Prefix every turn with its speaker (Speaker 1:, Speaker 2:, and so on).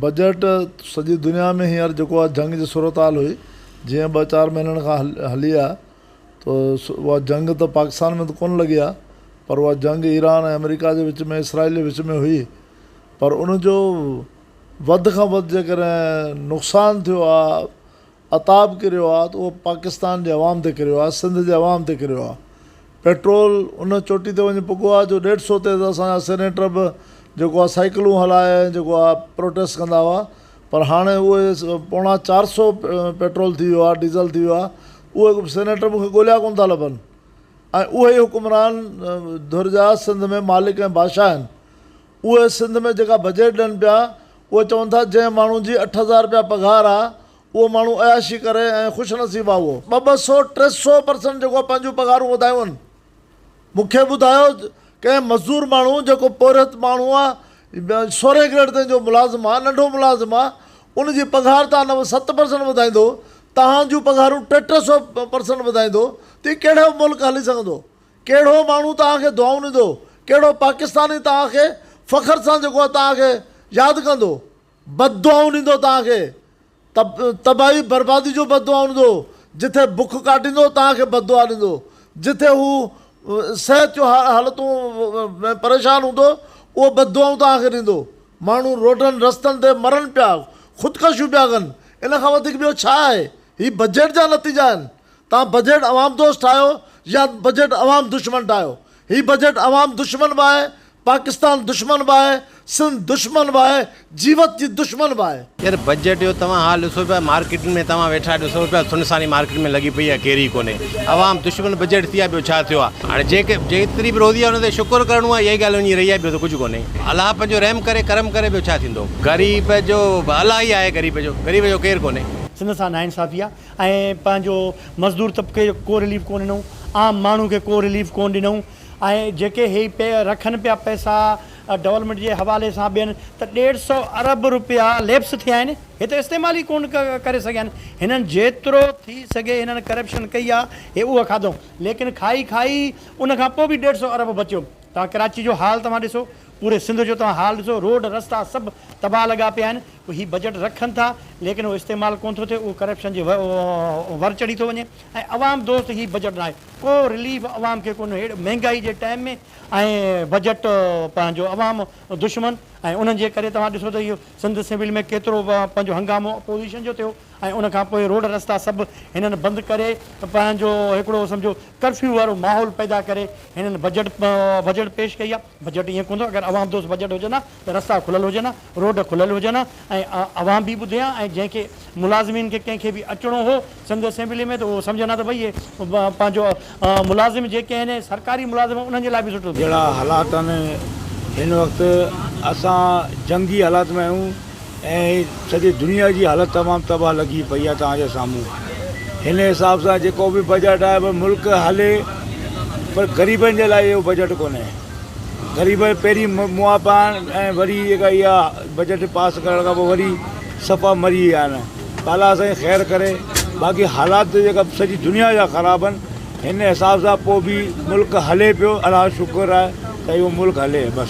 Speaker 1: Budget सॼी दुनिया में हींअर जेको आहे जंग जी सूरत हाल हुई, जीअं 2-4 महीननि खां हली आहे, तो उहा जंग त पाकिस्तान में त कोन लॻी आहे, पर उहा जंग ईरान ऐं अमेरिका जे विच में, इसराइल जे विच में हुई। पर उनजो वधि खां वधि जेकॾहिं नुक़सानु थियो आहे, अताब किरियो आहे, त उहो पाकिस्तान जे अवाम ते किरियो आहे, सिंध जे अवाम ते किरियो आहे। पेट्रोल उन चोटी ते वञी पुॻो आहे जो 150 ते त असांजा सेनेटर बि जेको आहे साइकिलूं हलाए जेको आहे प्रोटेस्ट कंदा हुआ, पर हाणे उहे 450 पेट्रोल थी वियो आहे, डीज़ल थी वियो आहे। उहे सेनेटर मूंखे ॻोल्हिया कोन था लभनि, ऐं उहे ई हुकुमरान धुरिजा सिंध में मालिक ऐं बादशाह आहिनि। उहे सिंध में जेका बजट ॾियनि पिया, उहे चवनि था जंहिं माण्हू जी 8,000 रुपया पघार आहे, उहो माण्हू अयाशी करे ऐं ख़ुशनसीबु आहे। उहो 200-300% जेको पंहिंजूं पघारूं वधायूं आहिनि। मूंखे ॿुधायो कंहिं मज़दूर माण्हू जेको पोरहत माण्हू आहे, 16 ग्रेड ताईं जो मुलाज़िम आहे, नंढो मुलाज़िम आहे, उनजी पघार तव्हां 7% वधाईंदो, तव्हां जूं पघारूं 300% वधाईंदो, त कहिड़ो मुल्क हली सघंदो? कहिड़ो माण्हू तव्हांखे दुआऊं ॾींदो? कहिड़ो पाकिस्तानी तव्हांखे फ़ख्र सां जेको आहे तव्हांखे यादि कंदो? बददुआऊं ॾींदो तव्हांखे, तबाही बर्बादी जो बददुआऊं ॾींदो। जिथे बुख काटींदो तव्हांखे बददुआ ॾींदो, जिथे हू सिहत जो हालतूं में परेशान हूंदो, उहो बददुआऊं तव्हांखे ॾींदो। माण्हू रोडनि रस्तनि ते मरनि पिया, ख़ुदकशियूं पिया कनि। इन खां वधीक ॿियो छा आहे? हीअ बजट जा नतीजा आहिनि। तव्हां बजट अवाम दोस्त ठाहियो या बजट अवाम दुश्मन ठाहियो। हीअ बजट अवाम दुश्मन बि आहे, पाकिस्तान दुश्मन बि आहे, सिंध दुश्मन बि आहे, जीवत जी दुश्मन बि आहे।
Speaker 2: यार बजट जो तव्हां हाल ॾिसो पिया, मार्केट में तव्हां वेठा ॾिसो पिया, सुनसानी मार्केट में लॻी पई आहे, कहिड़ी कोन्हे। अवाम दुश्मन बजट थी आहे, ॿियो छा थियो आहे? हाणे जेतिरी बि रोज़ी आहे हुन ते शुकुरु करिणो आहे, इहा ॻाल्हि वञी रही आहे, ॿियो त कुझु कोन्हे। अलाह पंहिंजो रहम करे, करम करे, ॿियो छा थींदो? ग़रीब जो अलाह ई आहे, ग़रीब जो केरु कोन्हे।
Speaker 3: सिंध सां नाइंसाफ़ी आहे ऐं पंहिंजो मज़दूर तबिके जो को रिलीफ कोन ॾिनऊं, आम माण्हू खे को रिलीफ कोन ॾिनऊं। ऐं जेके हे रखनि पिया पैसा डेवलपमेंट जे हवाले सां ॿियनि, त 150 अरब रुपया लैप्स थिया आहिनि, हे त इस्तेमालु ई कोन करे सघिया आहिनि। हिननि जेतिरो थी सघे हिननि करप्शन कई आहे, हे उहा खाधऊं, लेकिन खाई उन खां पोइ बि 150 अरब बचियो। तव्हां कराची जो हाल तव्हां ॾिसो, पूरे सिंध जो तव्हां हाल ॾिसो, रोड रस्ता सभु तबाह लॻा पिया आहिनि। हीअ बजट रखनि था, लेकिन उहो इस्तेमालु कोन थो थिए, उहो करप्शन जे वर चढ़ी थो वञे। ऐं अवाम दोस्त हीअ बजट न आहे, को रिलीफ अवाम खे कोन्हे। हेॾो महांगाई जे टाइम में ऐं बजट पंहिंजो अवाम दुश्मन, ऐं उन्हनि जे करे तव्हां ॾिसो त इहो सिंध सिविल में केतिरो पंहिंजो हंगामो अपोज़िशन जो थियो। ऐं उन खां पोइ रोड रस्ता सभु हिननि बंदि करे पंहिंजो हिकिड़ो सम्झो कर्फ्यू वारो माहौल पैदा करे हिननि बजट पेश कई आहे। बजट ईअं कोन थो, अगरि अवाम दोस्त बजट हुजे न, त रस्ता खुलियल हुजे न, रोड खुलियल हुजे न, ऐं अवाम बि ॿुधे हा। ऐं जंहिंखे मुलाज़िमीन खे कंहिंखे बि अचिणो हो सिंध असेंबली में, त उहो सम्झनि त भई पंहिंजो मुलाज़िम जेके आहिनि सरकारी मुलाज़िम, उन्हनि जे लाइ बि सुठो।
Speaker 4: जहिड़ा हालात आहिनि हिन वक़्तु, असां जंगी हालात में आहियूं ऐं सॼी दुनिया जी हालत तमामु तबाह लॻी पई आहे तव्हांजे साम्हूं। हिन हिसाब सां जेको बि बजट आहे, पर मुल्क हले, पर ग़रीबनि जे लाइ इहो बजट कोन्हे। ग़रीब पहिरीं मुआ पाइण ऐं वरी जेका इहा बजट पास करण खां पोइ वरी सफ़ा मरी विया आहिनि। ताला साईं ख़ैरु करे, बाक़ी हालात जेका सॼी दुनिया जा ख़राबु आहिनि, हिन हिसाब सां पोइ बि मुल्क हले पियो। अलाह शुकुरु आहे त इहो मुल्क हले बसि।